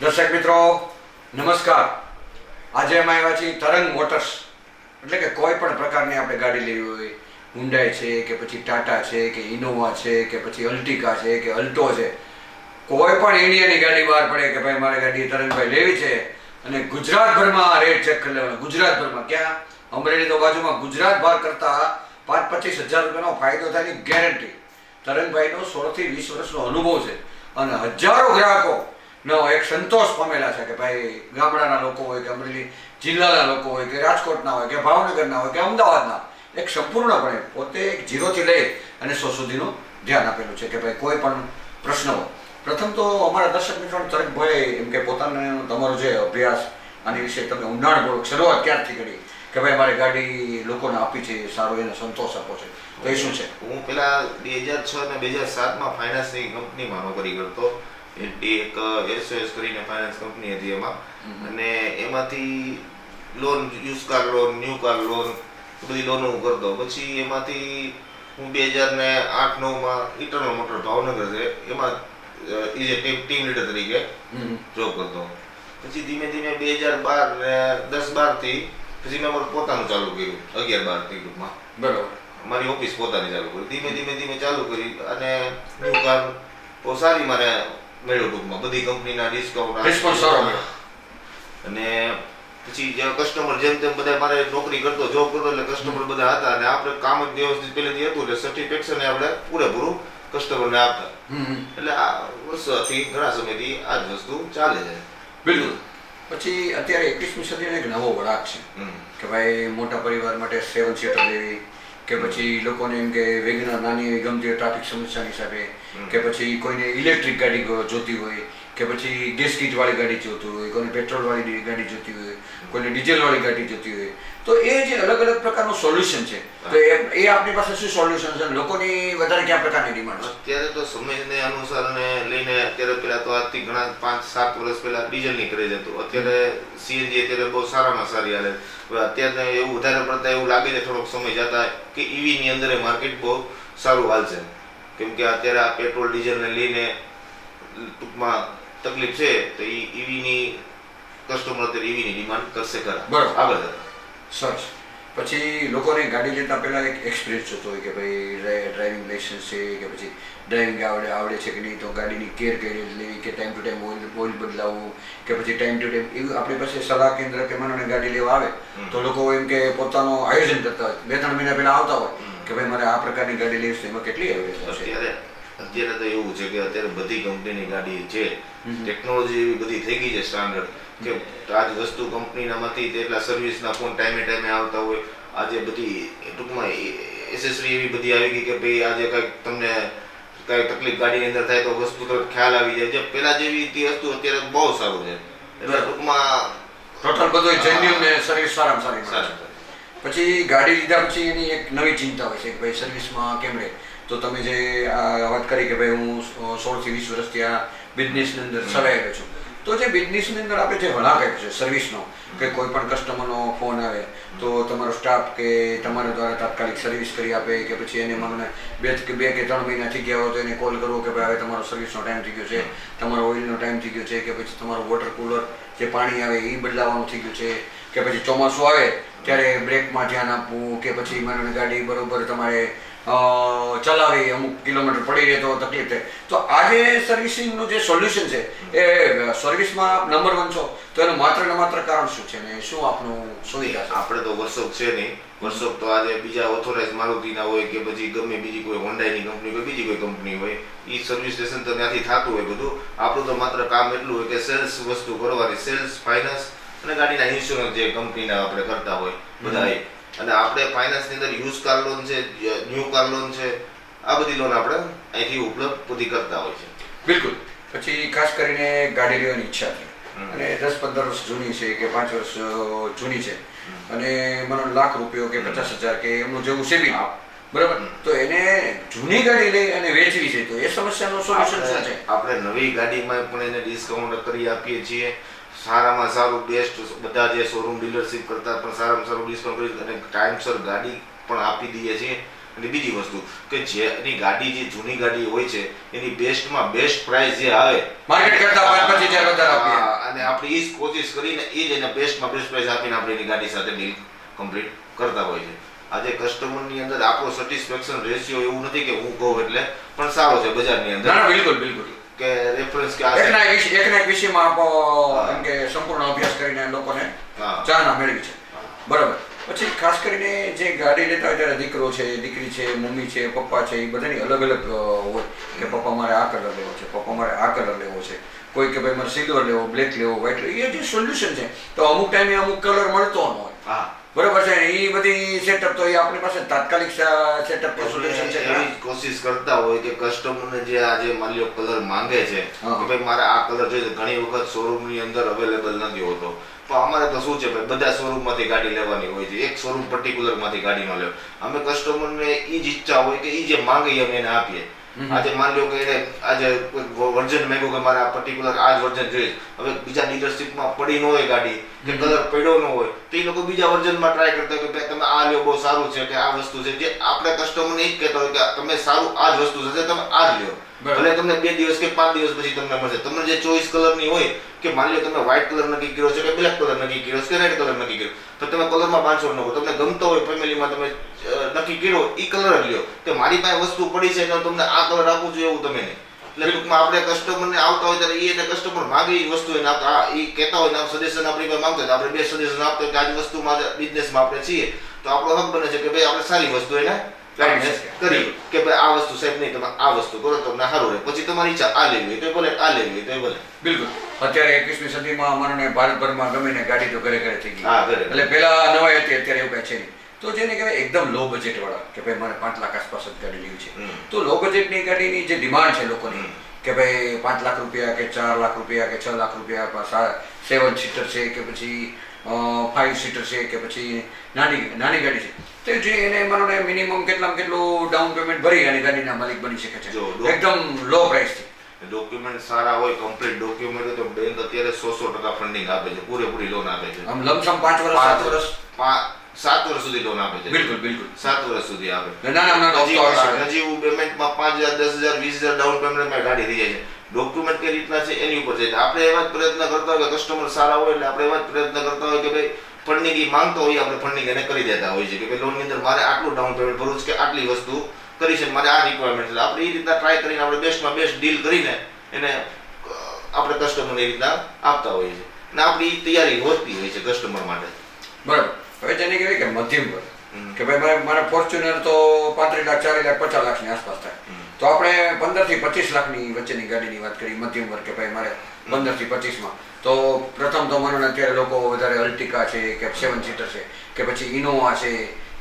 દર્શક મિત્રો નમસ્કાર. આજે અમે આવ્યા છીએ તરંગ મોટર્સ. એટલે કે કોઈ પણ પ્રકારની આપણે ગાડી લેવી હોય, હુન્ડાઈ છે કે પછી ટાટા છે કે ઇનોવા છે કે પછી અલ્ટિકા છે કે અલ્ટો છે, કોઈ પણ ઇન્ડિયાની ગાડી બહાર પડે કે ભાઈ મારે ગાડી તરંગભાઈ લેવી છે અને ગુજરાતભરમાં રેટ ચેક કરી લેવાનો. ગુજરાતભરમાં ક્યાં? અમરેલી તો બાજુમાં. ગુજરાત બહાર કરતાં 5-25 હજાર રૂપિયાનો ફાયદો થાયની ગેરંટી. તરંગભાઈનો 16 થી 20 વર્ષનો અનુભવ છે અને હજારો ગ્રાહકો નો એક સંતોષ પામેલા છે કે ભાઈ ગામડાના લોકો હોય કે અમરેલી જિલ્લાના લોકો હોય કે રાજકોટના હોય કે ભાવનગરના હોય કે અમદાવાદના, એક સંપૂર્ણપણે પોતે એક 0 થી લઈ અને 100 સુધીનું ધ્યાન આપેલું છે કે ભાઈ કોઈ પણ પ્રશ્ન હોય. પ્રથમ તો અમારા દર્શક મિત્રોને તરંગભાઈ એમ કે પોતાનો તમારો જે અભ્યાસ આની વિશે તમે ઊંડાણપૂર્વક શરૂઆત ક્યારથી કરી કે ભાઈ મારે ગાડી લોકોને આપી છે, સારો એને સંતોષ આપો છે, તો એ શું છે? હું પેલા 2006 અને 2007માં ફાઇનાન્સની કંપનીમાં નોકરી કરતો. એક એસઓએસ કરીને ફાઇનાન્સ કંપની હતી એમાં, અને એમાંથી loan, use car loan, new car loan, બધી લોનો હું કરતો. પછી એમાંથી હું 2008-9માં ઇટરનલ મોટર ભાવનગર છે એમાં ટીમ લીડર તરીકે જોબ કરતો. પછી ધીમે ધીમે 2012 ને 10-12 થી પછી મેં મારું પોતાનું ચાલુ કર્યું. 11-12 થી ટૂંકમાં બરોબર મારી ઓફિસ પોતાની ચાલુ કરી. ધીમે ધીમે ચાલુ કરી અને ન્યૂ કાર બહુ સારી મારે મળ્યો ટૂંકમાં. બધી કંપનીના ડિસ્કાઉન્ટ સારો મળ્યો. અને પછી જે કસ્ટમર જેમ તેમ બધા મારે નોકરી કરતો, જોબ કરતો એટલે કસ્ટમર બધા હતા અને આપણે કામ જ વ્યવસ્થિત પહેલેથી હતું એટલે સર્ટિફિકેશન આપણે પૂરેપૂરું કસ્ટમરને આપતા. એટલે આ વર્ષોથી ઘણા સમયથી આ જ વસ્તુ ચાલે છે. બિલકુલ. પછી અત્યારે 21મી સદીનો એક નવો વળાંક છે કે ભાઈ મોટા પરિવાર માટે 7 સીટર લેવી કે પછી લોકોને એમ કે વેગનર નાની એવી ગમતી હોય ટ્રાફિક સમસ્યાની હિસાબે, કે પછી કોઈને ઇલેક્ટ્રિક ગાડી જોતી હોય, કે પછી ગેસ કીટ વાળી ગાડી જોતી હોય, કોઈને પેટ્રોલ વાળી ગાડી જોતી હોય, કોઈને ડીઝલ વાળી ગાડી જોતી હોય. તો એ જે અલગ અલગ પ્રકારનું સોલ્યુશન છે, તો એ આપણી પાસે શું સોલ્યુશન છે? લોકોની વધારે કયા પ્રકારની ડિમાન્ડ છે? અત્યારે તો સમયને અનુસાર લઈને અત્યારે પેલા તો આજથી ઘણા 5-7 વર્ષ પહેલા ડીઝલની ક્રેઝ હતું. અત્યારે સીએનજી અત્યારે બહુ સારામાં સારી હાલે. અત્યારે એવું વધારે પડતા એવું લાગે છે થોડોક સમય જતા કે ઈવીની અંદર માર્કેટ બહુ સારું હાલશે. કેમ કે અત્યારે આ પેટ્રોલ ડીઝલને લઈને ટૂંકમાં તકલીફ છે, તો એ ઈવીની કસ્ટમર અત્યારે ઈવીની ડિમાન્ડ કરશે ખરા. બરાબર, આગળ સરસ. પછી લોકોને ગાડી લેતા પહેલા એક એક્સપિરિયન્સ જોતો હોય કે ભાઈ ડ્રાઇવિંગ લાઇસન્સ છે કે પછી ડ્રાઇવિંગ આવડે છે કે નહીં, તો ગાડીની કેર કઈ રીતે લેવી, કે ટાઈમ ટુ ટાઈમ ઓઇલ બદલાવવું, કે પછી ટાઈમ ટુ ટાઈમ એવું આપણી પાસે સલાહ કેન્દ્ર કે માનોને ગાડી લેવા આવે તો લોકો એમ કે પોતાનું આયોજન કરતા હોય, 2-3 મહિના પહેલા આવતા હોય કે ભાઈ મારે આ પ્રકારની ગાડી લેવી છે, એમાં કેટલી એવરેજ છે? અત્યારે તો એવું છે કે અત્યારે બધી કંપનીની ગાડી છે, ટેકનોલોજી એવી બધી થઈ ગઈ છે સ્ટાન્ડર્ડ કે આજ વસ્તુ કંપનીનામાંથી તેટલા સર્વિસના ફોન ટાઈમે આવતા હોય. આજે બધી ટૂંકમાં એસેસરી એવી બધી આવી ગઈ કે ભાઈ આજે કંઈક તમને કંઈ તકલીફ ગાડીની અંદર થાય તો વસ્તુ તો ખ્યાલ આવી જાય. જે પહેલા જેવી હતી વસ્તુ અત્યારે બહુ સારું છે. એટલે ટૂંકમાં ટોટલ બધું જેન્યુઅન ને સર્વિસ સારામાં સારી. પછી ગાડી લીધા પછી એની એક નવી ચિંતા હોય છે કે ભાઈ સર્વિસમાં કેમ રહે. તો તમે જે વાત કરી કે ભાઈ હું 16 થી 20 વર્ષથી આ બિઝનેસની અંદર સવાયેલો છું, તો જે બિઝનેસની અંદર આપણે જે વળાંક આપ્યો છે સર્વિસનો, કે કોઈ પણ કસ્ટમરનો ફોન આવે તો તમારો સ્ટાફ કે તમારા દ્વારા તાત્કાલિક સર્વિસ કરી આપે, કે પછી એને મને 2 કે 3 મહિના થઈ ગયા હોય તો એને કોલ કરવો કે ભાઈ હવે તમારો સર્વિસનો ટાઈમ થઈ ગયો છે, તમારો ઓઇલનો ટાઈમ થઈ ગયો છે, કે પછી તમારું વોટર કુલર જે પાણી આવે એ બદલાવવાનું થઈ ગયું છે, કે પછી ચોમાસું આવે ત્યારે બ્રેકમાં ધ્યાન આપવું, કે પછી મને ગાડી બરોબર તમારે ચલાવી અમુક કિલોમીટર પડી રહે તો તકલીફ થાય. તો આ જે સર્વિસિંગનું જે સોલ્યુશન છે એ સર્વિસમાં નંબર 1 છો, તો એનું માત્ર ને માત્ર કારણ શું છે ને શું આપનું સુવિધા છે? આપણે તો વર્કશોપ છે નહીં. વર્કશોપ તો આજે બીજા ઓથોરાઇઝ મારુતિના હોય કે પછી ગમે બીજી કોઈ હોન્ડાઈની કંપની હોય, બીજી કોઈ કંપની હોય, એ સર્વિસ સ્ટેશન તો ત્યાંથી થતું હોય બધું. આપણું તો માત્ર કામ એટલું હોય કે સેલ્સ વસ્તુ કરવાની, સેલ્સ, ફાઇનાન્સ અને ગાડીના ઇન્સ્યોરન્સ જે કંપનીના આપણે કરતા હોય બધા. અને આપણે ફાઇનાન્સની અંદર યુઝ કાર લોન છે, ન્યૂ કાર લોન છે, આ બધી લોન આપણે અહીંથી ઉપલબ્ધ બધી કરતા હોય છે. બિલકુલ. પછી ખાસ કરીને ગાડી લેવાની ઈચ્છા છે અને 10-15 વર્ષ જૂની છે કે 5 વર્ષ જૂની છે અને મને ₹1,00,000 કે 50,000 કે એમનું જેવું સેવિંગ, બરાબર, તો એને જૂની ગાડી લઈ અને વેચવી છે, તો એ સમસ્યાનું સોલ્યુશન શું છે? આપણે નવી ગાડીમાં પણ એને ડિસ્કાઉન્ટ કરી આપીએ છીએ. સારામાં સારું બેસ્ટ બધા જે શોરૂમ ડીલરશીપ કરતા પણ સારામાં સારું ડિસ્કાઉન્ટ કરી અને ટાઈમસર ગાડી પણ આપી દઈએ છીએ. અને બીજી વસ્તુ કે જેની ગાડી જે જૂની ગાડી હોય છે એની બેસ્ટમાં બેસ્ટ પ્રાઇસ જે આવે માર્કેટ કરતા 5-25,000 વધારે આપીએ. આપણે એ જ કોશિશ કરીને એ જ એને બેસ્ટમાં બેસ્ટ પ્રાઇસ આપીને આપણે એની ગાડી સાથે ડીલ કમ્પ્લીટ કરતા હોય છે. આજે કસ્ટમરની અંદર આપણો સેટિસ્ફેક્શન રેશિયો એવું નથી કે હું કહું એટલે પણ સારો છે બજારની અંદર. ના ના બિલકુલ બિલકુલ. કે રેફરન્સ કે એકના એક વિષયમાં આપો એમ કે સંપૂર્ણ અભ્યાસ કરીને લોકોને ચાહના મેળવી છે. બરાબર. પછી ખાસ કરીને જે ગાડી લેતા હોય ત્યારે દીકરો છે, દીકરી છે, મમ્મી છે, પપ્પા છે, એ બધાની અલગ અલગ હોય કે પપ્પા મારે આ કલર લેવો છે, પપ્પા મારે આ કલર લેવો છે, કોઈ કે ભાઈ મારે સિલ્વર લેવો, બ્લેક લેવો, વ્હાઇટ લેવો. એ જે સોલ્યુશન છે તો અમુક ટાઈમે અમુક કલર મળતો ન હોય. બરાબર છે. એ બધી સેટઅપ તો એ આપણી પાસે તાત્કાલિક સેટઅપ કે સોલ્યુશન છે. એવી કોશિશ કરતા હોય કે કસ્ટમરને જે આજે માની લો કલર માંગે છે કે ભાઈ મારે આ કલર જોઈએ, ઘણી વખત શોરૂમની અંદર અવેલેબલ નથી હોતો. પણ અમારે તો શું છે ભાઈ બધા શોરૂમમાંથી ગાડી લેવાની હોય છે, એક શોરૂમ પર્ટિક્યુલરમાંથી ગાડી ન લેવો. અમે કસ્ટમરને એ જ ઈચ્છા હોય કે એ જે માંગે અમે એને આપીએ. આજે માની લો કે એને આજે વર્ઝન માંગ્યું કે મારે આ પર્ટિક્યુલર આ જ વર્ઝન જોઈએ, હવે બીજા ડીલરશીપમાં પડી ન હોય ગાડી કે કલર પડ્યો ન હોય તો એ લોકો બીજા વર્ઝનમાં ટ્રાય કરતા હોય કે ભાઈ તમે આ લ્યો બહુ સારું છે કે આ વસ્તુ છે. જે આપણે કસ્ટમરને એ જ કહેતા હોય કે તમે સારું આ જ વસ્તુ છે તમે આ જ લ્યો, ભલે તમને 2 દિવસ કે 5 દિવસ પછી તમને મળશે. તમને જે ચોઈસ કલરની હોય કે માની લો તમે વ્હાઇટ કલર નક્કી કર્યો છે કે બ્લેક કલર નક્કી કર્યો છે કે રેડ કલર નક્કી કર્યો તો તમે કલરમાં બાંધશો ન કરો. તમને ગમતો હોય ફેમિલીમાં તમે નક્કી કર્યો એ કલર જ લ્યો કે મારી પાસે વસ્તુ પડી છે તો તમને આ કલર આપવું જોઈએ એવું તમે નહીં. એટલે ટૂંકમાં આપણે કસ્ટમરને આવતા હોય ત્યારે એને કસ્ટમર માગે એ વસ્તુ એને આપતા એ કહેતા હોય ને સજેશન આપણી પાસે માંગતા હોય આપણે બે સજેશન આપતા હોય કે આ જ વસ્તુમાં બિઝનેસમાં આપણે છીએ તો આપણો હક બને છે કે ભાઈ આપણે સારી વસ્તુ એને કરી કે ભાઈ આ વસ્તુ સાહેબ નહીં તમે આ વસ્તુ કરો તમને સારું રહે. પછી તમારી ઈચ્છા આ લેવી હોય તો ભલે, આ લેવી હોય તો ભલે. બિલકુલ. અત્યારે 21મી સદીમાં અમારે ભારતભરમાં ગમે ને ગાડી તો ઘરે ઘરે થઈ ગઈ. હા ઘરે. એટલે પેલા નવાઈ હતી, અત્યારે એવું કઈ છે નહીં. તો જેને કહેવાય એકદમ લો બજેટ વાળા કે ભાઈ મારે 5 લાખ આસપાસ જ ગાડી લેવી છે તો લો બજેટની ગાડીની જે ડિમાન્ડ છે લોકોની કે ભાઈ 5 લાખ રૂપિયા કે 4 લાખ રૂપિયા કે 6 લાખ રૂપિયા 7 સીટર છે કે પછી 5 સીટર છે કે પછી નાની ગાડી છે તો જે એને માનો ને મિનિમમ કેટલું ડાઉન પેમેન્ટ ભરી અને ગાડીના માલિક બની શકે છે એકદમ લો પ્રાઇસથી. ડોક્યુમેન્ટ સારા હોય, કમ્પ્લીટ ડોક્યુમેન્ટ તો બેંક અત્યારે 100% ફંડિંગ આપે છે, પૂરેપૂરી લોન આપે છે. આમ લમસમ 5 વર્ષ 7 વર્ષ સુધી લોન આપે છે. બિલકુલ બિલકુલ 7 વર્ષ સુધી આપે. નજીવું પેમેન્ટમાં 5,000 10,000 20,000 ડાઉન પેમેન્ટમાં ગાડી થઈ જાય છે. ડોક્યુમેન્ટ કઈ રીતના છે એની ઉપર છે. આપણે એવા જ પ્રયત્ન કરતા હોય કે કસ્ટમર સારા હોય એટલે આપણે એવા જ પ્રયત્ન કરતા હોય કે ભાઈ ફંડિંગ માંગતો હોય આપણે ફંડિંગ એને કરી દેતા હોય છે કે ભાઈ લોનની અંદર મારે આટલું ડાઉન પેમેન્ટ ભરવું છે કે આટલી વસ્તુ કરી છે, મારે આ રિક્વાયરમેન્ટ છે. આપણે એ રીતના ટ્રાય કરીને આપણે બેસ્ટમાં બેસ્ટ ડીલ કરીને એને આપણે કસ્ટમરને એ રીતના આપતા હોઈએ છીએ અને આપણી તૈયારી હોતી હોય છે કસ્ટમર માટે. બરાબર. હવે જેને કહેવાય કે મધ્યમ વર્ગ કે ભાઈ મારે ફોર્ચ્યુનર તો 35 લાખ 40 લાખ 50 લાખની આસપાસ થાય તો આપણે 15 થી 25 લાખની વચ્ચેની ગાડીની વાત કરી મધ્યમ વર્ગ કે ભાઈ મારે 15 થી 25માં તો પ્રથમ તો મને અત્યારે લોકો વધારે અલ્ટિકા છે કે 7 સીટર છે કે પછી ઇનોવા છે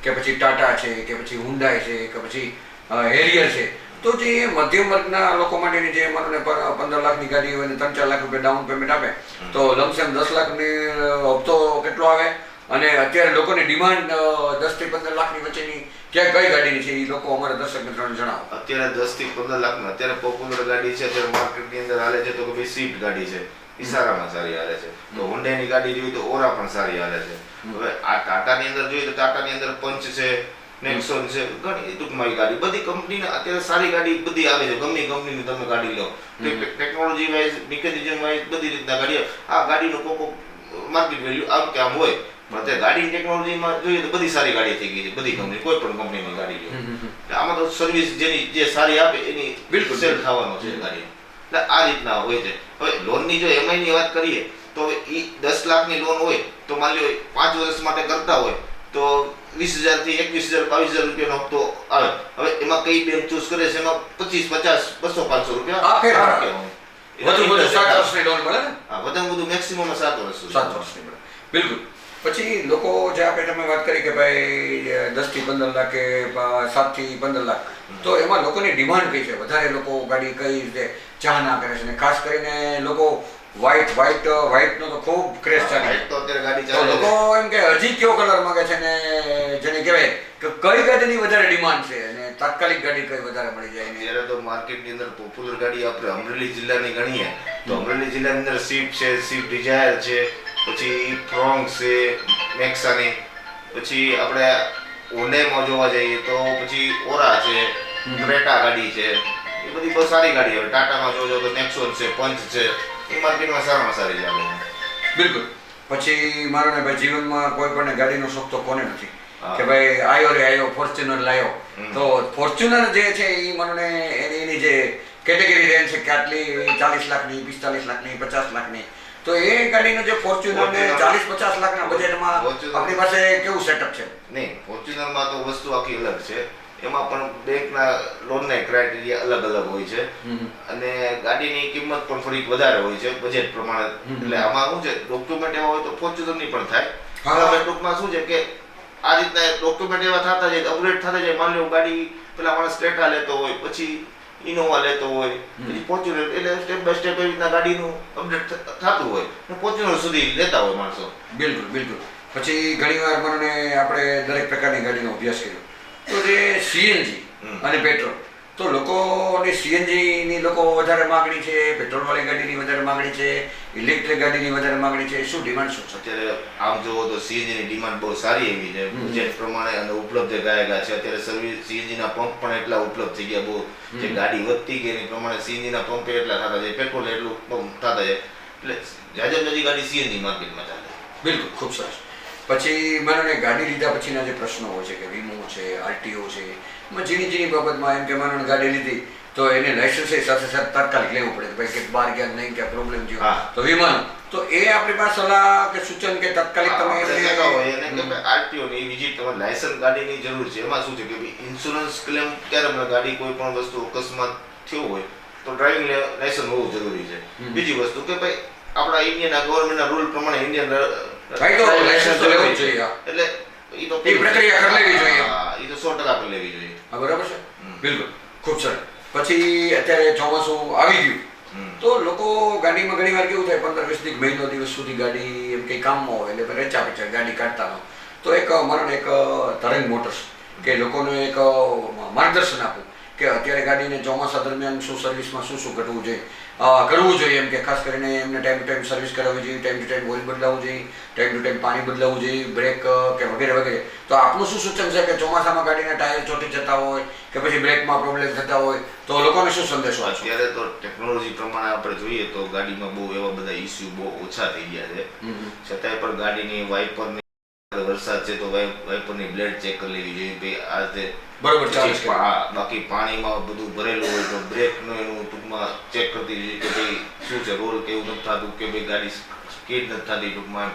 કે પછી ટાટા છે કે પછી હુન્ડાઈ છે કે પછી હેરિયર છે તો જે મધ્યમ વર્ગના લોકો માટેની જે માનો ને 15 લાખની ગાડી હોય ને 3-4 લાખ રૂપિયા ડાઉન પેમેન્ટ આપે તો લમસમ 10 લાખની હપ્તો કેટલો આવે અને અત્યારે લોકોની ડિમાન્ડ 10 થી 15 લાખની વચ્ચેની ક્યાં કઈ ગાડીની છે એ લોકો અમારા દર્શક મિત્રોને જણાવો. અત્યારે 10 થી 15 લાખમાં અત્યારે પોપ્યુલર ગાડી છે અત્યારે માર્કેટની અંદર હાલે છે તો કે ભાઈ સ્વિફ્ટ ગાડી છે એ સારામાં સારી હાલે છે. તો હોન્ડાની ગાડી જોઈએ તો ઓરા પણ સારી હાલે છે. હવે આ ટાટાની અંદર જોઈએ તો ટાટાની અંદર પંચ છે, નેક્સોન છે, ઘણી ટૂંકમાં ગાડી બધી કંપનીને અત્યારે સારી ગાડી બધી આવે છે. ગમે કંપનીની તમે ગાડી લો ટેકનોલોજી વાઇઝ મિકેનિઝમ વાઇઝ બધી રીતના ગાડી આ ગાડીનો કોકો માર્કેટ વેલ્યુ આમ કે આમ હોય પણ અત્યારે ગાડી ટેકનોલોજીમાં જોઈએ તો બધી સારી ગાડી થઈ ગઈ છે બધી કંપની કોઈ પણ કંપનીની ગાડી લો આમાં તો સર્વિસ જેની જે સારી આપે એની બિલકુલ સેલ થવાનો છે ગાડી. એટલે આ રીતના હોય છે. હવે લોનની જો એમઆઈની વાત કરીએ તો એ 10 લાખની લોન હોય તો માની લો 5 વર્ષ માટે કરતા હોય તો 20,000 થી 21,000 22,000 રૂપિયાનો હપ્તો આવે. હવે એમાં કઈ બેંક ચૂઝ કરે છે એમાં 25 50 200 500 રૂપિયા વધુ 7 વર્ષની લોન મળે ને. હા વધુ વધુ મેક્સિમમ 7 વર્ષ 7 વર્ષની મળે. બિલકુલ. પછી લોકો જે આપણે તમે વાત કરી કે ભાઈ 10 થી 15 લાખ કે 7 થી 15 લાખ તો એમાં લોકોની ડિમાન્ડ કઈ છે વધારે લોકો ગાડી કઈ રીતે ચાહના કરે છે ને ખાસ કરીને લોકો વ્હાઇટ નો તો ખૂબ ક્રેઝ ચાલે તો અત્યારે ગાડી ચાલે લોકો એમ કે હજી કયો કલર માંગે છે ને જેને કહેવાય કે કઈ ગાડીની વધારે ડિમાન્ડ છે અને તાત્કાલિક ગાડી કઈ વધારે મળી જાય ને ત્યારે તો માર્કેટની અંદર પોપ્યુલર ગાડી આપણે અમરેલી જિલ્લાની ગણીએ તો અમરેલી જિલ્લાની અંદર સ્વિફ્ટ છે, સ્વિફ્ટ ડિઝાયર છે, પછી ફ્રોંગ છે, નેક્સાની, પછી આપણે હોન્ડાઈમાં જોવા જઈએ તો પછી ઓરા છે, ક્રેટા ગાડી છે, એ બધી બહુ સારી ગાડી આવે. ટાટામાં જોજો તો નેક્સોન છે, પંચ છે, એ માર્કેટમાં સારામાં સારી ચાલે. બિલકુલ. પછી મારો ને ભાઈ જીવનમાં કોઈ પણ ગાડીનો શોખ તો કોને નથી હા. કે ભાઈ આયો રે આયો ફોર્ચ્યુનર લાયો. હમ. તો ફોર્ચ્યુનર જે છે એ મને એની જે કેટેગરી રેન્જ છે કે આટલી 40 લાખની 45 લાખની 50 લાખની, તો એ ગાડીનો જે ફોર્ચ્યુનર ને 40-50 લાખના બજેટમાં Fortuner. આપણી પાસે કેવું સેટઅપ છે? નહીં, ફોર્ચ્યુનરમાં તો વસ્તુ આખી અલગ છે. એમાં પણ બેંકના લોનના ક્રાઇટેરિયા અલગ અલગ હોય છે અને ગાડીની કિંમત પણ થોડીક વધારે હોય છે બજેટ પ્રમાણે. એટલે આમાં શું છે, ડોક્યુમેન્ટ એવા હોય તો ફોર્ચ્યુનરની પણ થાય. હા. હવે ટૂંકમાં શું છે કે આ રીતના ડોક્યુમેન્ટ એવા થતા જાય, અપગ્રેડ થતા જાય. માની લો ગાડી પેલા માણસ ક્રેટા લેતો હોય, પછી ઇનોવા લેતો હોય, પછી ફોર્ચ્યુનર, એટલે સ્ટેપ બાય સ્ટેપ એવી રીતના ગાડીનું અપડેટ થતું હોય અને ફોર્ચ્યુનર સુધી લેતા હોય માણસો. બિલકુલ બિલકુલ. પછી ઘણીવાર મને આપણે દરેક પ્રકારની ગાડીનો અભ્યાસ કર્યો તો જે સીએનજી અને પેટ્રોલ, તો લોકોની સીએનજીની લોકો વધારે માગણી છે, પેટ્રોલવાળી ગાડીની વધારે માગણી છે, ઇલેક્ટ્રિક ગાડીની વધારે માગણી છે, શું ડિમાન્ડ શું છે? અત્યારે આમ જોવો તો સીએનજીની ડિમાન્ડ બહુ સારી એવી છે બજેટ પ્રમાણે અને ઉપલબ્ધ ગાયગા છે. અત્યારે સર્વિસ સીએનજીના પંપ પણ એટલા ઉપલબ્ધ થઈ ગયા. બહુ જે ગાડી વધતી ગઈ એની પ્રમાણે સીએનજીના પંપે એટલા થતા જાય, પેટ્રોલ એટલું પંપ થતા જાય. એટલે જાજબ નજી ગાડી સીએનજી માર્કેટમાં ચાલે. બિલકુલ, ખૂબ સરસ. પછી મને ગાડી લીધા પછીના જે પ્રશ્નો હોય છે કે વીમો છે, આરટીઓ છે, એમાં ઝીણી બાબતમાં એમ કે મને ગાડી લીધી તો એને લાયસન્સ સાથે સાથે તાત્કાલિક લેવું પડે કે ભાઈ કે બહાર ગયા નહીં કે પ્રોબ્લેમ થયો હા. તો વીમાનું તો એ આપણી પાસે સલાહ કે સૂચન કે તાત્કાલિક તમે આપણે એમને- કહેતા હોય એને કે ભાઈ આરટીઓ ની વિઝિટ, તમારે લાયસન્સ ગાડીની જરૂર છે. એમાં શું છે કે ભાઈ ઇન્સ્યોરન્સ ક્લેમ ક્યારે મને ગાડી કોઈ પણ વસ્તુ અકસ્માત થયો હોય તો ડ્રાઇવિંગ લાયસન્સ હોવું જરૂરી છે. બીજી વસ્તુ કે ભાઈ આપણા ઇન્ડિયન ગવર્મેન્ટના રૂલ પ્રમાણે ઇન્ડિયન ભાઈ તો લાયસન્સ તો લેવું જ જોઈએ. હા. એટલે ઈ તો એ પ્રક્રિયા કરી લેવી જોઈએ. હા, ઈ તો 100% કરી લેવી જોઈએ. હા, બરાબર છે. બિલકુલ, ખૂબ સરસ. પછી અત્યારે ચોમાસું આવી ગયું તો લોકો ગાડીમાં ઘણી વાર કેવું થાય 15-20 મહિનો દિવસ સુધી ગાડી એમ કંઈ કામમાં હોય એટલે રચા પચા ગાડી કાઢતા ન. તો એક મારું એક તરંગ મોટર્સ કે લોકોને એક માર્ગદર્શન આપું કે અત્યારે ગાડીને ચોમાસા દરમિયાન શું સર્વિસમાં શું કરવું જોઈએ એમ કે ખાસ કરીને એમને ટાઈમ ટુ ટાઈમ સર્વિસ કરાવવી જોઈએ, ટાઈમ ટુ ટાઈમ ઓઇલ બદલાવવું જોઈએ, ટાઈમ ટુ ટાઈમ પાણી બદલાવવું જોઈએ, બ્રેક કે વગેરે. તો આપનું શું સૂચન છે કે ચોમાસામાં ગાડીના ટાયર ચોટી જતા હોય કે પછી બ્રેકમાં પ્રોબ્લેમ થતા હોય તો લોકોને શું સંદેશો આપશો? અત્યારે તો ટેકનોલોજી પ્રમાણે આપણે જોઈએ તો ગાડીમાં બહુ એવા બધા ઇસ્યુ બહુ ઓછા થઈ ગયા છે. છતાંય પણ ગાડીની વાઇપરની, વરસાદ છે તો વાઇપરની બ્લેડ ચેક કરી લેવી જોઈએ. ભાઈ આ તે બરોબર ચાલે છે. બાકી પાણીમાં બધું ભરેલું હોય તો બ્રેકનું એનું ટૂંકમાં ચેક કરતી જોઈએ કે ભાઈ શું છે, રોલ કેવું નથી થતું, કે ભાઈ ગાડી સ્કીડ નથી થતી. ટૂંકમાં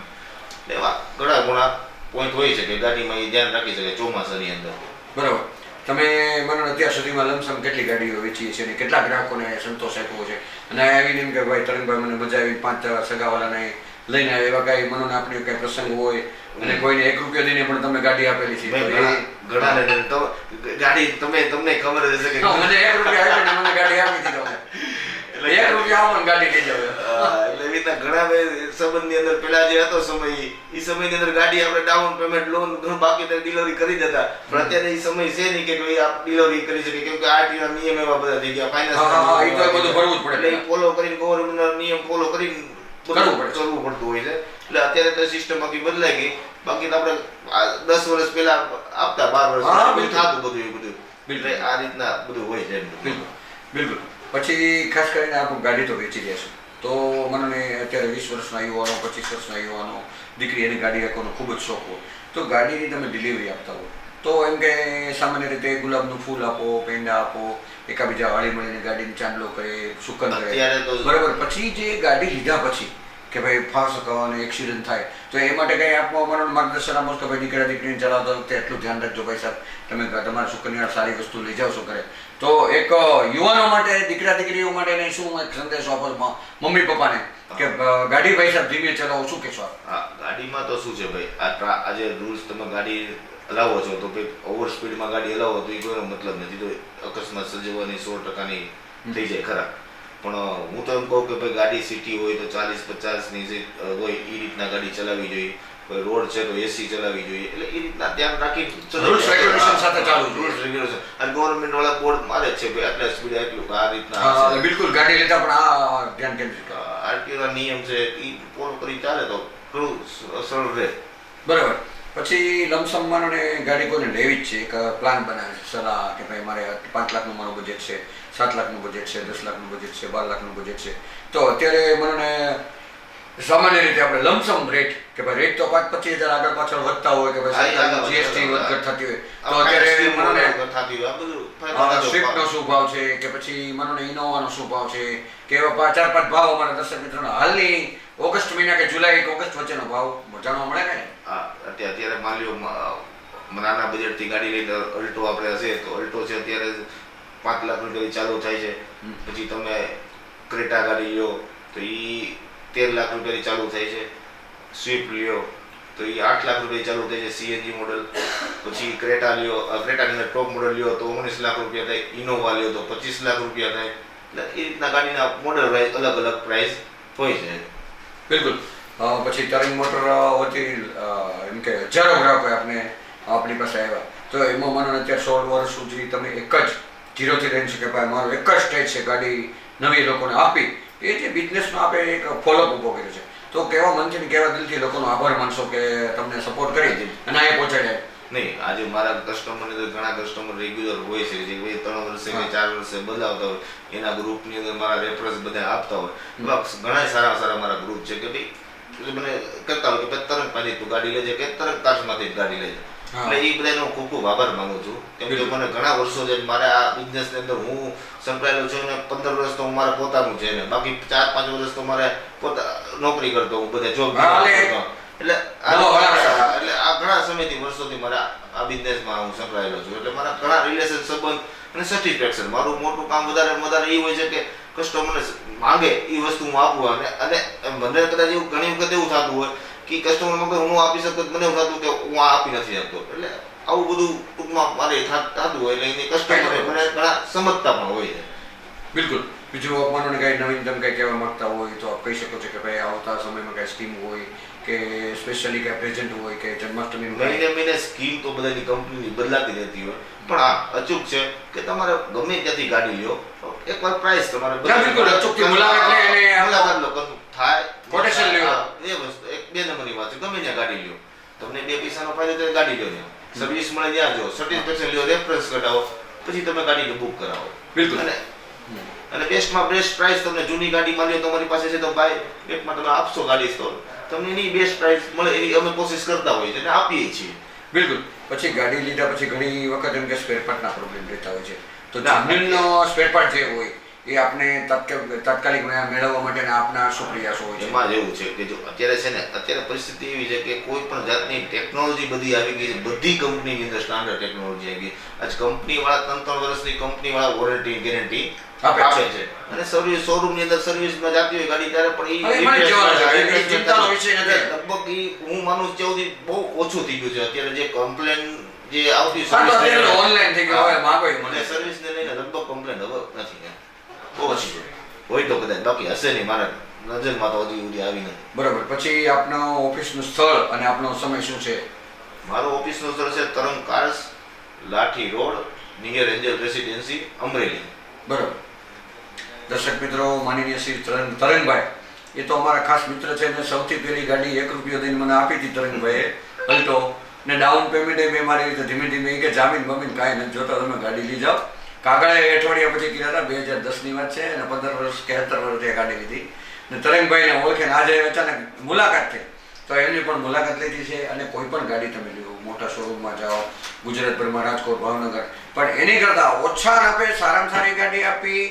એવા ઘણા ઘણા પોઈન્ટ હોય છે કે ગાડીમાં એ ધ્યાન રાખી શકે ચોમાસાની અંદર. બરાબર. તમે મને અત્યાર સુધીમાં લમસમ કેટલી ગાડીઓ વેચી છે અને કેટલા ગ્રાહકોને સંતોષ આપ્યો છે? અને આવીને એમ કે ભાઈ તરંગભાઈ મને મજા આવી, 5 સગાવાલાને લઈને આવે, એવા કાંઈ મનોને આપણે કંઈ પ્રસંગ હોય અને કોઈને 1 રૂપિયો દઈને પણ તમે ગાડી આપેલી છે? ઘણા તો ગાડી તમને ખબર જ હશે કે મને 1 રૂપિયા આપીને મને ગાડી આપી દીધો. 1 રૂપિયા આવો ને ગાડી લઈ જાવ. એટલે એવી રીતના ઘણા સંબંધની અંદર પેલા જે હતો સમય, એ સમયની અંદર ગાડી આપણે ડાઉન પેમેન્ટ લોન ઘણું બાકી ડિલિવરી કરી દેતા. પણ અત્યારે એ સમય છે નહીં કે ભાઈ આપ ડિલિવરી કરી શકે, કેમ કે આરટીઓ ના નિયમ એવા બધા થઈ ગયા, હા, એ તો બધું ભરવું જ પડે. એટલે ફોલો કરીને ગવર્મેન્ટના નિયમ ફોલો કરીને કરવું પડતું હોય છે. એટલે અત્યારે તો સિસ્ટમ આખી બદલાઈ ગઈ. બાકી તો આપણે 10 વર્ષ પહેલા આપતા, 12 વર્ષ થતું બધું એ બધું. એટલે આ રીતના બધું હોય છે. બિલકુલ. પછી ખાસ કરીને આપણું ગાડી તો વેચી દેશે તો મને અત્યારે 20 વર્ષના યુવાનો, 25 વર્ષના યુવાનો, દીકરી એને ગાડી રાખવાનો ખૂબ જ શોખ હોય તો ગાડીની તમે ડિલિવરી આપતા હોય તો એમ કે સામાન્ય રીતે ગુલાબનું ફૂલ આપો, પેંડા આપો, એકાબીજા વાળી મળીને ગાડીને ચાંદલો કરે, સુકન કરે, બરાબર. પછી જે ગાડી લીધા પછી કે ભાઈ ફાસ્ટ અને એક્સિડન્ટ થાય તો એ માટે કંઈ આપવા અમારું માર્ગદર્શન આપો કે ભાઈ દીકરા દીકરીને ચલાવતા વખતે એટલું ધ્યાન રાખજો ભાઈ સાહેબ, તમે તમારા સુકન્યા સારી વસ્તુ લઈ જાઓ છો કરે. તો એક યુવાનો માટે, દીકરા દીકરીઓ માટે શું એક સંદેશો આપો મમ્મી પપ્પાને કે ગાડી ભાઈ સાહેબ ધીમે ચલાવો, શું કહેશો? હા, ગાડીમાં તો શું છે ભાઈ, આજે રૂલ્સ તમે ગાડી હલાવો છો તો ભાઈ ઓવર સ્પીડમાં ગાડી હલાવો તો એ કોઈનો મતલબ નથી. તો અકસ્માત સર્જવાની 100%ની થઈ જાય ખરા. પણ હું તો એમ કહું કે ભાઈ ગાડી સિટી હોય તો 40-50ની જે હોય એ રીતના ગાડી ચલાવવી જોઈએ. કોઈ રોડ છે તો એસી ચલાવવી જોઈએ. એટલે એ રીતના ધ્યાન રાખી રૂલ્સ રેગ્યુલેશન સાથે ચાલવું જોઈએ. રૂલ્સ રેગ્યુલેશન અને ગવર્મેન્ટ વાળા બોર્ડ મારે છે ભાઈ આટલા સ્પીડ આટલું આ રીતના. બિલકુલ. ગાડી લેતા પણ આ ધ્યાન કેન્દ્રિત કરો. આરટીઓ ના નિયમ છે એ ફોલો કરી ચાલે તો ઘણું સરળ રહે. બરાબર. પછી લમસમ માનો ગાડી કોઈને લેવી જ છે, એક પ્લાન બનાવે છે, સલાહ કે ભાઈ મારે 5 લાખનું મારું બજેટ છે, 7 લાખનું બજેટ છે, 10 લાખનું બજેટ છે, 12 લાખનું બજેટ છે. તો અત્યારે મને સામાન્ય રીતે આપણે લમસમ રેટ કે ભાઈ રેટ તો 5-25 હજાર આગળ પાછળ વધતા હોય કે ભાઈ જીએસટી વધઘટ થતી હોય તો અત્યારે મને સ્વિફ્ટનો શું ભાવ છે કે પછી મને ઇનોવાનો શું ભાવ છે કે એવા 4-5 ભાવ અમારા દર્શક મિત્રોના હાલની ઓગસ્ટ મહિના કે જુલાઈ કે ઓગસ્ટ વચ્ચેનો ભાવ જાણવા મળે ને? અત્યારે માની લો નાના બજેટથી ગાડી લઈને અલ્ટો આપણે હશે તો અલ્ટો છે અત્યારે 5 લાખ રૂપિયાથી ચાલુ થાય છે. પછી તમે ક્રેટા ગાડી લ્યો તો એ 13 લાખ રૂપિયાથી ચાલુ થાય છે. સ્વિફ્ટ લ્યો તો એ 8 લાખ રૂપિયાથી ચાલુ થાય છે સીએનજી મોડલ. પછી ક્રેટા લ્યો, ક્રેટાની અંદર ટોપ મોડલ લ્યો તો 19 લાખ રૂપિયા થાય. ઇનોવા લ્યો તો 25 લાખ રૂપિયા થાય. એટલે એ રીતના ગાડીના મોડલ વાઇઝ અલગ અલગ પ્રાઇસ હોય છે. બિલકુલ. પછી તરંગ મોટર વતી એમ કે હજારો ગ્રાહકો આપણી પાસે આવ્યા તો એમાં માનો અત્યારે 16 વર્ષ સુધી તમે એક જ જીરોથી લઈને કે ભાઈ મારો એક જ સ્ટેજ છે ગાડી નવી લોકોને આપી, એ જે બિઝનેસનો આપણે એક ફોલોઅપ ઊભો કર્યો છે તો કેવા મનથી કેવા દિલથી લોકોનો આભાર માનશો કે તમને સપોર્ટ કરી અને અહીંયા પહોંચાડ્યા? નહીં, આજે મારા કસ્ટમરની અંદર ઘણા કસ્ટમર રેગ્યુલર હોય છે જે ભાઈ 3 વર્ષે કે 4 વર્ષે બદલાવતા હોય, એના ગ્રુપની અંદર મારા રેફરન્સ બધા આપતા હોય. ઘણા સારા મારા ગ્રુપ છે કે ભાઈ મને કહેતા હોય કે તરંગ પાછી તું ગાડી લેજે કે તરંગ કાર્સમાંથી ગાડી લેજે. એટલે એ બધાનો ખૂબ આભાર માનું છું કેમ કે મને ઘણા વર્ષો છે મારે આ બિઝનેસની અંદર હું સંકળાયેલો છું અને 15 વર્ષ તો મારે પોતાનું છે ને બાકી 4-5 વર્ષ તો મારે નોકરી કરતો હું, બધા જોબ કરતો. એટલે આ ઘણા સમયથી વર્ષોથી મારા આ બિઝનેસમાં હું સંકળાયેલો છું. એટલે મારા ઘણા રિલેશન સંબંધ અને સેટિસ્ફેક્શન. મારું મોટું કામ વધારે એ હોય છે કે કસ્ટમરને માંગે એ વસ્તુ હું આપું. અને મને કદાચ એવું ઘણી વખત એવું થતું હોય કે કસ્ટમર માંગે હું આપી શકું, મને એવું થતું કે હું આ આપી નથી શકતો. એટલે આવું બધું ટૂંકમાં મારે થતું હોય એટલે એની કસ્ટમર મને ઘણા સમજતા પણ હોય છે. બિલકુલ. બીજું આપવાનું કંઈ નવીનતમ કંઈ કહેવા માંગતા હોય તો આપ કહી શકો છો કે ભાઈ આવતા સમયમાં કંઈ સ્કીમ હોય કે સ્પેશિયલી કંઈ પ્રેઝન્ટ હોય કે જન્માષ્ટમી મહિને સ્કીમ તો બધાની કંપનીની બદલાતી રહેતી હોય પણ આ અચૂક છે કે તમારે ગમે ત્યાંથી ગાડી લ્યો એકવાર પ્રાઇસ તમારે મુલાકાત લો થાય કોટેશન લ્યો એ વસ્તુ એક 2 નંબરની વાત છે. ગમે ત્યાં ગાડી લ્યો તમને 2 પૈસાનો ફાયદો થાય ગાડી લ્યો ત્યાં સર્વિસ મળે ત્યાં જો સર્ટિફિકેશન લ્યો રેફરન્સ કઢાવો પછી તમે ગાડીને બુક કરાવો. બિલકુલ. અને બેસ્ટમાં બેસ્ટ પ્રાઇસ તમને જૂની ગાડીમાં લ્યો તમારી પાસે છે તો ભાઈ બેટમાં તમે આપશો ગાડી તો તમને એની બેસ્ટ પ્રાઇસ મળે એવી અમે કોશિશ કરતા હોઈએ છીએ અને આપીએ છીએ. બિલકુલ. પછી ગાડી લીધા પછી ઘણી વખત એમ કે સ્પેરપાર્ટના પ્રોબ્લેમ રહેતા હોય છે તો જમીનનો સ્પેરપાર્ટ જે હોય એ આપણે તાત્કાલિક મેળવવા માટેના આપના શું પ્રયાસો હોય છે? એમાં જેવું છે કે જો અત્યારે છે ને અત્યારે પરિસ્થિતિ એવી છે કે કોઈ પણ જાતની ટેકનોલોજી બધી આવી ગઈ છે. બધી કંપનીની અંદર સ્ટાન્ડર્ડ ટેકનોલોજી આવી ગઈ. આજ કંપનીવાળા 3 વર્ષની કંપનીવાળા વોરંટી ગેરંટી આપે છે અને સર્વિસ શોરૂમની અંદર સર્વિસમાં જતી હોય ગાડી ત્યારે પણ લગભગ હું માનું ત્યાં બહુ ઓછું થઈ ગયું છે. અત્યારે જે કમ્પ્લેન જે આવતી ઓનલાઈન થઈ ગયો હવે માગો મને સર્વિસને લઈને લગભગ કમ્પ્લેન હવે નથી ઓછી હોય તો કદાચ બાકી હશે નહીં મારા નજરમાં તો હજી આવી નથી. બરાબર. પછી આપનો ઓફિસનું સ્થળ અને આપનો સમય શું છે? મારું ઓફિસનું સ્થળ છે Tarang cars, Lathi road, near angel residency, Amreli. બરાબર. દર્શક મિત્રો, માનનીય શ્રી તરંગભાઈ એ તો અમારા ખાસ મિત્ર છે ને સૌથી પહેલી ગાડી 1 રૂપિયો દઈને મને આપી હતી તરંગભાઈએ અલ્ટો ને ડાઉન પેમેન્ટ મેં મારી રીતે ધીમે ધીમે કે જામીન બમીન કાંઈ નથી જોતા તમે ગાડી લઈ જાઓ. કાગળે અઠવાડિયા પછી કીધા હતા 2010ની વાત છે અને 15 વર્ષ કે 17 વર્ષથી ગાડી લીધી ને તરંગભાઈને ઓળખીને આજે અચાનક મુલાકાત થઈ તો એમની પણ મુલાકાત લીધી છે. અને કોઈ પણ ગાડી તમે લો મોટા શોરૂમમાં જાઓ ગુજરાતભરમાં રાજકોટ ભાવનગર પણ એની કરતાં ઓછા આપે સારામાં સારી ગાડી આપી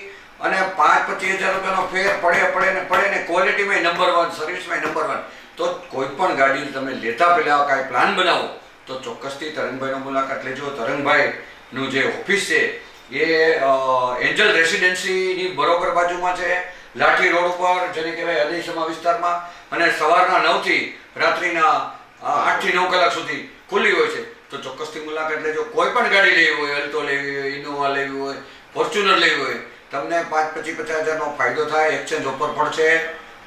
અને 5-25 હજાર રૂપિયાનો ફેર પડે ને ક્વોલિટીમાં નંબર 1 સર્વિસમાં નંબર 1 તો કોઈ પણ ગાડી તમે લેતા પહેલાં કાંઈ પ્લાન બનાવો તો ચોક્કસથી તરંગભાઈનો મુલાકાત લેજો. તરંગભાઈનું જે ઓફિસ છે એ એન્જલ રેસિડેન્સીની બરોબર બાજુમાં છે, લાઠી રોડ ઉપર, જેને કહેવાય અલીસમા વિસ્તારમાં, અને સવારના 9 થી રાત્રિના 8 થી 9 કલાક સુધી ખુલ્લી હોય છે. તો ચોક્કસથી મુલાકાત લેજો. કોઈ પણ ગાડી લેવી હોય, અલ્ટો લેવી હોય, ઇનોવા લેવી હોય, ફોર્ચ્યુનર લેવી હોય, તમને 5-50 હજારનો ફાયદો થાય, એક્સચેન્જ ઓફર પડશે.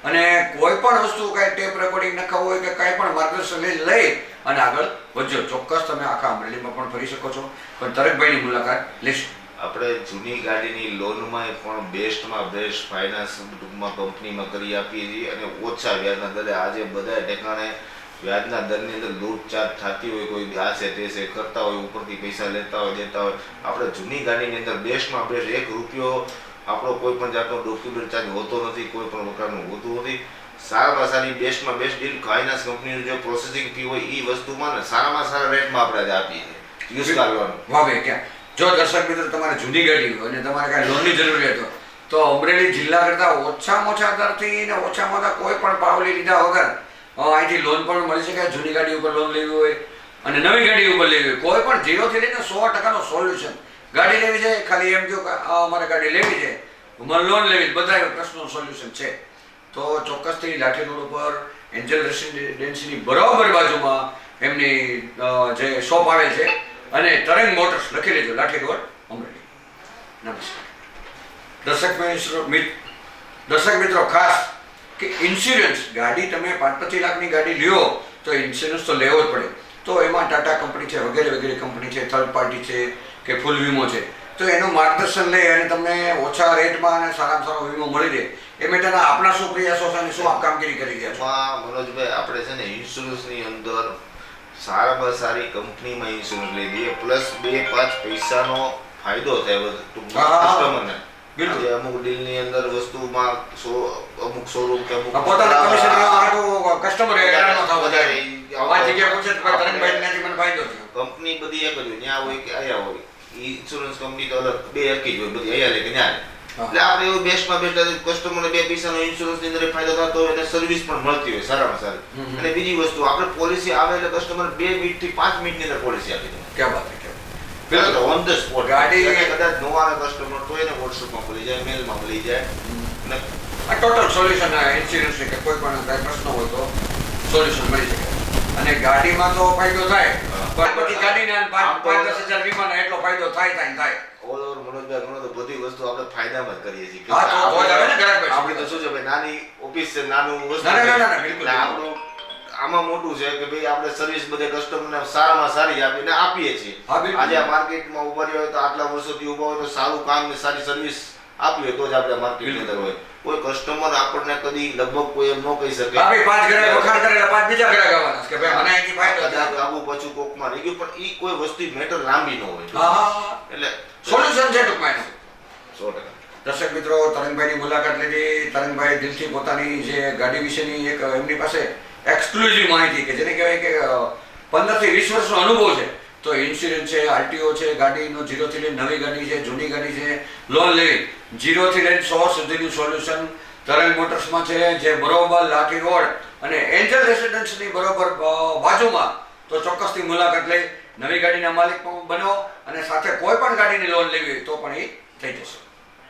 અને કોઈ પણ વસ્તુ કાંઈ ટેપ રેકોર્ડિંગ નખાવું હોય કે કાંઈ પણ માર્ગદર્શન લઈ અને આગળ વધજો. ચોક્કસ તમે આખા અમરેલીમાં પણ ફરી શકો છો પણ તરંગભાઈની મુલાકાત લેશો. આપણે જૂની ગાડીની લોનમાં પણ બેસ્ટમાં બેસ્ટ ફાઇનાન્સ ટૂંકમાં કંપનીમાં કરી આપીએ છીએ અને ઓછા વ્યાજના દરે. આજે બધા ઠેકાણે વ્યાજના દરની અંદર લૂંટચાટ થતી હોય, કોઈ આ છે તે છે કરતા હોય, ઉપરથી પૈસા લેતા હોય દેતા હોય. આપણે જૂની ગાડીની અંદર બેસ્ટમાં બેસ્ટ 1 રૂપિયો આપણો કોઈ પણ જાતનો ડોક્યુમેન્ટ ચાર્જ હોતો નથી, કોઈ પણ પ્રકારનું હોતું નથી. સારામાં સારી બેસ્ટમાં બેસ્ટ ડીલ ફાઇનાન્સ કંપનીનું જે પ્રોસેસિંગ ફી હોય એ વસ્તુમાં ને સારામાં સારા રેટમાં આપણે આપીએ છીએ યુઝ કાર લોન. વાહ ભાઈ ક્યાં જો દર્શક મિત્રો તમારે જૂની ગાડી હોય અને તમારે કાંઈ લોનની જરૂરિયાત હોય તો અમરેલી જિલ્લા કરતાં ઓછામાં ઓછા દરથી ને ઓછામાં ઓછા કોઈ પણ પાવલી લીધા વગર અહીંથી લોન પણ મળી શકે. જૂની ગાડી ઉપર લોન લેવી હોય અને નવી ગાડી ઉપર લેવી હોય કોઈ પણ 0 થી લઈને 100% સોલ્યુશન. ગાડી લેવી છે ખાલી એમ કહો કે અમારે ગાડી લેવી છે અમારે લોન લેવી બધા પ્રશ્નોનું સોલ્યુશન છે. તો ચોક્કસથી લાઠી રોડ ઉપર એન્જલ રેસિડેન્સીની બરાબર બાજુમાં એમની જે શોપ આવે છે અને તરંગ મોટર્સ લખી લેજો લાઠી રોડ અમરેલી. નમસ્કાર દર્શક મિત્રો ખાસ કે ઇન્સ્યોરન્સ ગાડી તમે 5-25 લાખની ગાડી લ્યો તો ઇન્સ્યોરન્સ તો લેવો જ પડે. તો એમાં ટાટા કંપની છે વગેરે વગેરે કંપની છે થર્ડ પાર્ટી છે કે ફૂલ વીમો છે તો એનું માર્ગદર્શન લઈ અને તમને ઓછા રેટમાં અને સારામાં સારો વીમો મળી રહે એ માટેના આપણા શું પ્રયાસો છે અને શું આપ કામગીરી કરી રહ્યા છો? મનોજભાઈ આપણે છે ને ઇન્સ્યોરન્સની અંદર સારામાં સારી કંપનીમાં ઇન્સ્યોરન્સ લઈ દઈએ પ્લસ 2-5 પૈસાનો ફાયદો થાય કસ્ટમરને. આજે અમુક ડીલની અંદર વસ્તુમાં અમુક શોરૂમ કે અમુક પોતાના કમિશન કસ્ટમર હેરાન ન થાવ વધારે આ જગ્યા પૂછે તો તરંગભાઈ ત્યાંથી મને ફાયદો થયો. કંપની બધી એક જ હોય ત્યાં હોય કે અહીંયા હોય ઇન્સ્યોરન્સ કંપની તો અલગ બે એકી જ હોય બધી અહીંયા લે કે ત્યાં એટલે આપણે એવું બેસ્ટમાં બેસ્ટ કસ્ટમરને 2 પૈસાનો ઇન્સ્યોરન્સની અંદર ફાયદો થતો હોય અને સર્વિસ પણ મળતી હોય સારામાં સારી. અને બીજી વસ્તુ આપણે પોલિસી આવે એટલે કસ્ટમર 2 મિનિટથી 5 મિનિટની અંદર પોલિસી આપી દે. ક્યાં વાત છે ઓન ધ સ્પોટ ગાડી કદાચ નો આવે કસ્ટમર તો એને વોટ્સએપમાં મળી જાય મેલમાં મળી જાય અને આ ટોટલ સોલ્યુશન ઇન્સ્યોરન્સ કે કોઈ પણ કાંઈ પ્રશ્ન હોય તો સોલ્યુશન મળી શકે. અને ગાડીમાં તો ફાયદો થાય પણ પછી ગાડીના 5-10 હજાર વીમાનો એટલો ફાયદો થાય. ઓલ ઓવર મનોજભાઈ ઘણો તો બધી વસ્તુ આપણે ફાયદામાં જ કરીએ છીએ. હા તો આવે ને ગ્રાહક આપણે તો શું છે ભાઈ નાની ઓફિસ છે નાનું વસ્તુ ના બિલકુલ આપણું આમાં મોટું છે કે ભાઈ આપણે સર્વિસ બધે કસ્ટમરને સારામાં સારી આપીને આપીએ છીએ. આજે આ માર્કેટમાં ઉભા રહ્યો હોય તો આટલા વર્ષોથી ઉભા હોય તો સારું કામ ને સારી સર્વિસ આપી હોય તો જ આપણે માર્કેટની અંદર હોય. કોઈ કસ્ટમર આપણને કદી લગભગ કોઈ એમ ન કહી શકે ભાઈ 5 ગ્રાહક વખાણ કરેલા 5 બીજા ગ્રાહક આવવાના કે ભાઈ મને અહીંથી ફાયદો કદાચ આવું પાછું કોકમાં રહી ગયું પણ ઈ કોઈ વસ્તુ મેટર લાંબી ન હોય. એટલે સોલ્યુશન છે ટૂંકમાં એનું. 100%. દર્શક મિત્રો તરંગભાઈની મુલાકાત લીધી. તરંગભાઈ દિલથી પોતાની જે ગાડી વિશેની એક એમની પાસે એક્સક્લુઝિવ માહિતી કે જેને કહેવાય કે 15 થી 20 વર્ષનો અનુભવ છે. તો ઇન્સ્યોરન્સ છે આરટીઓ છે ગાડીનો 0 થી લઈને નવી ગાડી છે જૂની ગાડી છે લોન લેવી 0 થી લઈને 100 સુધીનું સોલ્યુશન તરંગ મોટર્સમાં છે જે બરોબર લાઠી રોડ અને એન્જલ રેસિડેન્સની બરોબર બાજુમાં. તો ચોક્કસથી મુલાકાત લઈ નવી ગાડીના માલિક પણ બનો અને સાથે કોઈ પણ ગાડીની લોન લેવી હોય તો પણ એ થઈ જશે.